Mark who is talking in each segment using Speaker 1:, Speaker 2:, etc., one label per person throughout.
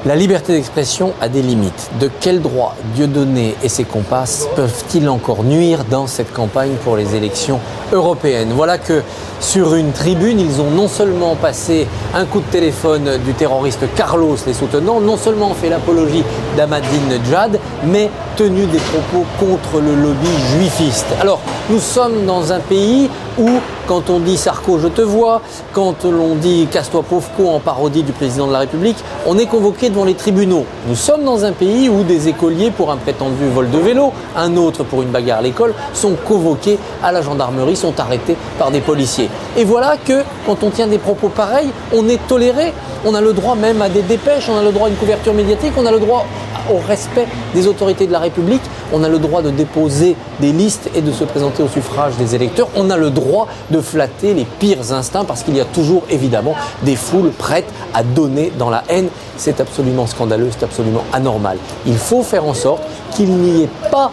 Speaker 1: La liberté d'expression a des limites. De quel droit Dieudonné et ses comparses peuvent-ils encore nuire dans cette campagne pour les élections européennes? Voilà que sur une tribune, ils ont non seulement passé un coup de téléphone du terroriste Carlos les soutenant, non seulement fait l'apologie d'Ahmadinejad, mais tenu des propos contre le lobby juifiste. Alors, nous sommes dans un pays où, quand on dit Sarko, je te vois, quand l'on dit casse-toi pauvre con en parodie du président de la République, on est convoqué devant les tribunaux. Nous sommes dans un pays où des écoliers pour un prétendu vol de vélo, un autre pour une bagarre à l'école, sont convoqués à la gendarmerie, sont arrêtés par des policiers. Et voilà que, quand on tient des propos pareils, on est toléré. On a le droit même à des dépêches, on a le droit à une couverture médiatique, on a le droit au respect des autorités de la République, on a le droit de déposer des listes et de se présenter au suffrage des électeurs, on a le droit de flatter les pires instincts parce qu'il y a toujours évidemment des foules prêtes à donner dans la haine. C'est absolument scandaleux, c'est absolument anormal. Il faut faire en sorte qu'il n'y ait pas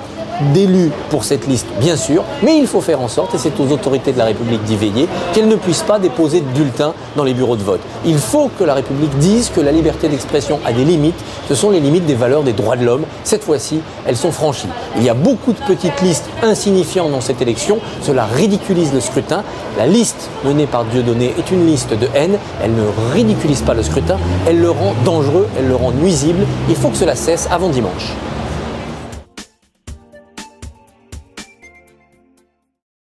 Speaker 1: d'élus pour cette liste, bien sûr, mais il faut faire en sorte, et c'est aux autorités de la République d'y veiller, qu'elles ne puissent pas déposer de bulletins dans les bureaux de vote. Il faut que la République dise que la liberté d'expression a des limites, ce sont les limites des valeurs des droits de l'homme. Cette fois-ci, elles sont franchies. Il y a beaucoup de petites listes insignifiantes dans cette élection, cela ridiculise le scrutin. La liste menée par Dieudonné est une liste de haine, elle ne ridiculise pas le scrutin, elle le rend dangereux, elle le rend nuisible. Il faut que cela cesse avant dimanche.